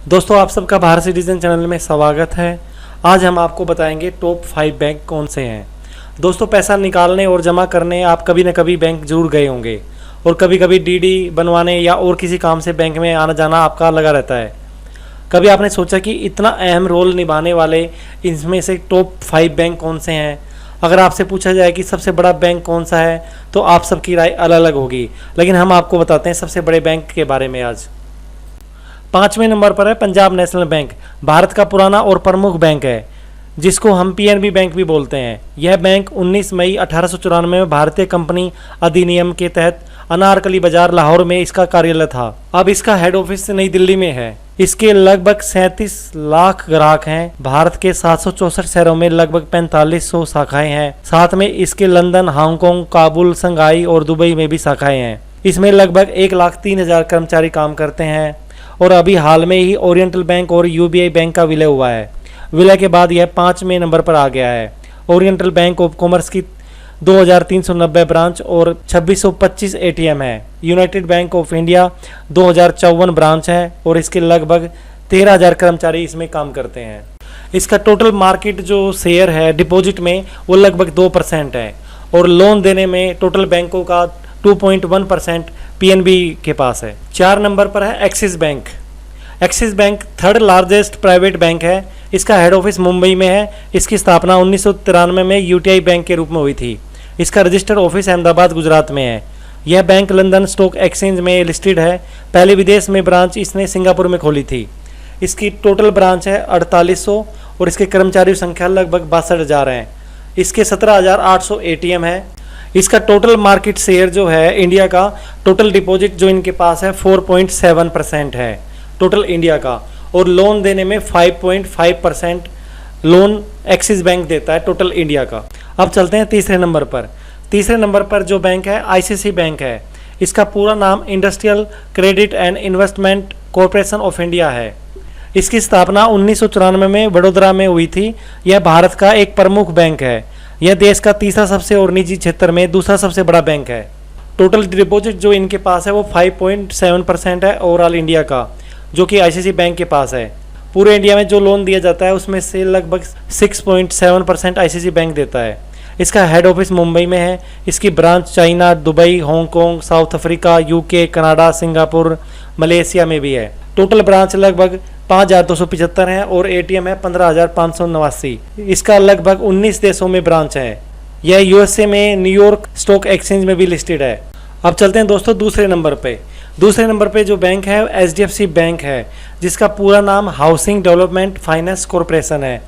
दोस्तों आप सबका भारत सिटीजन चैनल में स्वागत है। आज हम आपको बताएंगे टॉप 5 बैंक कौन से हैं। दोस्तों पैसा निकालने और जमा करने आप कभी न कभी बैंक जरूर गए होंगे और कभी कभी डीडी बनवाने या और किसी काम से बैंक में आना जाना आपका लगा रहता है। कभी आपने सोचा कि इतना अहम रोल निभाने वाले इनमें से टॉप 5 बैंक कौन से हैं। अगर आपसे पूछा जाए कि सबसे बड़ा बैंक कौन सा है तो आप सबकी राय अलग अलग होगी, लेकिन हम आपको बताते हैं सबसे बड़े बैंक के बारे में। आज 5वें नंबर पर है पंजाब नेशनल बैंक। भारत का पुराना और प्रमुख बैंक है जिसको हम पीएनबी बैंक भी बोलते हैं। यह बैंक 19 मई 1894 में भारतीय कंपनी अधिनियम के तहत अनारकली बाजार लाहौर में इसका कार्यालय था। अब इसका हेड ऑफिस नई दिल्ली में है। इसके लगभग 37 लाख ग्राहक हैं। भारत के 764 शहरों में लगभग 4500 शाखाएं हैं। साथ में इसके लंदन, हांगकांग, काबुल, शंघाई और दुबई में भी शाखाएं हैं। इसमें लगभग 1,03,000 कर्मचारी काम करते हैं और अभी हाल में ही ओरिएंटल बैंक और यूबीआई बैंक का विलय हुआ है। विलय के बाद यह 5वें नंबर पर आ गया है। ओरिएंटल बैंक ऑफ कॉमर्स की 2390 ब्रांच और 2625 एटीएम है। United bank of India 2054 branch है और इसके लगभग 13,000 कर्मचारी इसमें काम करते हैं। इसका टोटल मार्केट जो शेयर है डिपॉजिट में वो लगभग 2% है और लोन देने में टोटल बैंकों का 2.1% पीएनबी के पास है। 4 नंबर पर है axis bank. Axis bank 3rd largest private bank है। इसका हेड ऑफिस मुंबई में है। इसकी स्थापना 1993 में यूटीआई बैंक के रूप में हुई थी। इसका रजिस्टर्ड ऑफिस अहमदाबाद गुजरात में है। यह बैंक लंदन स्टॉक एक्सचेंज में लिस्टेड है। पहले विदेश में ब्रांच इसने सिंगापुर में खोली थी। इसकी टोटल ब्रांच है 4800 और इसके कर्मचारियों की संख्या लगभग 62,000 है। इसके 17,800 एटीएम है। इसका टोटल मार्केट शेयर जो है इंडिया का टोटल डिपॉजिट जो इनके पास है 4.7% है टोटल इंडिया का, और लोन देने में 5.5% लोन एक्सिस बैंक देता है टोटल इंडिया का। अब चलते हैं तीसरे नंबर पर। तीसरे नंबर पर जो बैंक है आईसीसी बैंक है। इसका पूरा नाम industrial credit and investment corporation of India है। इसकी स्थापना 1994 में वडोदरा में हुई थी। यह भारत का एक प्रमुख बैंक है। यह देश का तीसरा सबसे और निजी क्षेत्र में दूसरा सबसे बड़ा बैंक है। टोटल डिपॉजिट जो इनके पास है वो 5.7% है ओवरऑल इंडिया का, जो कि आईसीसी बैंक के पास है। पूरे इंडिया में जो लोन दिया जाता है उसमें से लगभग 6.7% आईसीसी बैंक देता है। इसका हेड ऑफिस मुंबई में है। इसकी branch China, Dubai, Hong Kong, south Africa, UK, Canada, Singapore, Malaysia में भी है। टोटल ब्रांच लगभग 5,275 है और एटीएम है 15,589। इसका लगभग 19 देशों में ब्रांच है। यह यूएसए में न्यूयॉर्क स्टॉक एक्सचेंज में भी लिस्टेड है। अब चलते हैं दोस्तों दूसरे नंबर पे। दूसरे नंबर पे जो बैंक है एचडीएफसी बैंक है, जिसका पूरा नाम हाउसिंग डेवलपमेंट फाइनेंस कॉरपोरेशन है।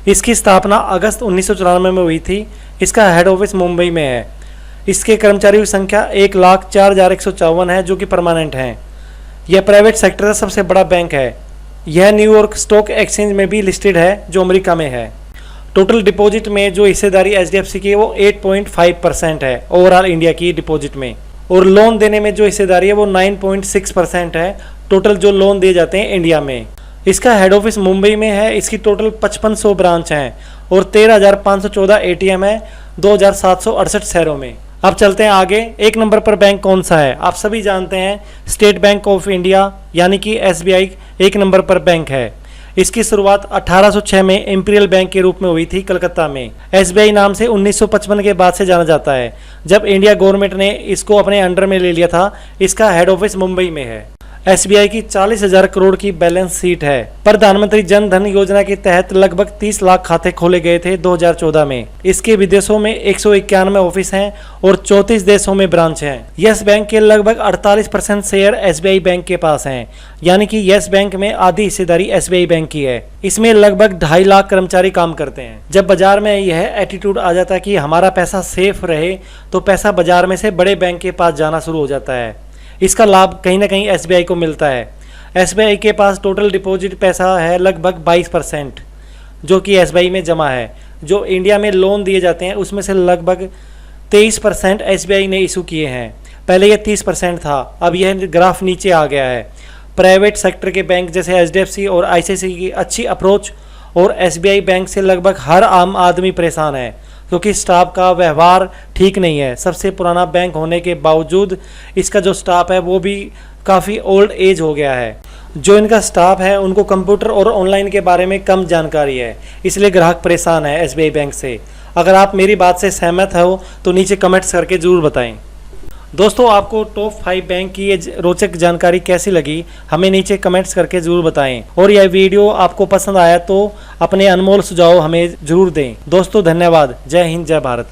इसकी स्थापना अगस्त 1994 में हुई थी। इसका हेड ऑफिस मुंबई में है। इसके कर्मचारियों की संख्या 1,04,154 है जो कि परमानेंट हैं। यह प्राइवेट सेक्टर का सबसे बड़ा बैंक है। यह न्यूयॉर्क स्टॉक एक्सचेंज में भी लिस्टेड है जो अमेरिका में है। टोटल डिपॉजिट में जो हिस्सेदारी एचडीएफसी की है वो 8.5% है ओवरऑल इंडिया की डिपॉजिट में, और लोन देने में जो हिस्सेदारी है वो 9.6% है टोटल जो लोन दिए जाते हैं इंडिया में। इसका हेड ऑफिस मुंबई में है। इसकी टोटल 5500 ब्रांच हैं और 13,514 एटीएम है 2,768 शहरों में। अब चलते हैं आगे। 1 नंबर पर बैंक कौन सा है? आप सभी जानते हैं स्टेट बैंक ऑफ इंडिया यानी कि एसबीआई 1 नंबर पर बैंक है। इसकी शुरुआत 1806 में इंपीरियल बैंक के रूप में हुई थी कलकत्ता में। एसबीआई नाम से 1955 के बाद से जाना जाता है, जब इंडिया गवर्नमेंट ने इसको अपने अंडर में ले लिया था। इसका हेड ऑफिस मुंबई में है। एसबीआई की 40,000 करोड़ की बैलेंस शीट है। प्रधानमंत्री जन धन योजना के तहत लगभग 30 लाख खाते खोले गए थे 2014 में। इसके विदेशों में 191 ऑफिस हैं और 34 देशों में ब्रांच हैं। यस बैंक के लगभग 48% शेयर एसबीआई बैंक के पास हैं, यानी कि यस बैंक में आधी हिस्सेदारी एसबीआई बैंक की है। इसमें लगभग 2.5 लाख कर्मचारी काम करते हैं। जब बाजार में यह एटीट्यूड आ जाता है कि हमारा पैसा सेफ रहे, तो पैसा बाजार में से बड़े बैंक के पास जाना शुरू हो जाता है। इसका लाभ कहीं ना कहीं एसबीआई को मिलता है। एसबीआई के पास टोटल डिपॉजिट पैसा है लगभग 22% जो कि एसबीआई में जमा है। जो इंडिया में लोन दिए जाते हैं उसमें से लगभग 23% एसबीआई ने इशू किए हैं। पहले यह 30% था, अब यह ग्राफ नीचे आ गया है। प्राइवेट सेक्टर के बैंक जैसे एचडीएफसी और आईसीसी की अच्छी अप्रोच और एसबीआई बैंक से लगभग हर आम आदमी परेशान है, क्योंकि स्टाफ का व्यवहार ठीक नहीं है। सबसे पुराना बैंक होने के बावजूद इसका जो स्टाफ है वो भी काफ़ी ओल्ड एज हो गया है। जो इनका स्टाफ है उनको कंप्यूटर और ऑनलाइन के बारे में कम जानकारी है, इसलिए ग्राहक परेशान है SBI बैंक से। अगर आप मेरी बात से सहमत हो तो नीचे कमेंट्स करके ज़रूर बताएं। दोस्तों, आपको टॉप 5 बैंक की ये रोचक जानकारी कैसी लगी, हमें नीचे कमेंट्स करके ज़रूर बताएं। और यह वीडियो आपको पसंद आया तो अपने अनमोल सुझाव हमें ज़रूर दें। दोस्तों, धन्यवाद। जय हिंद, जय भारत।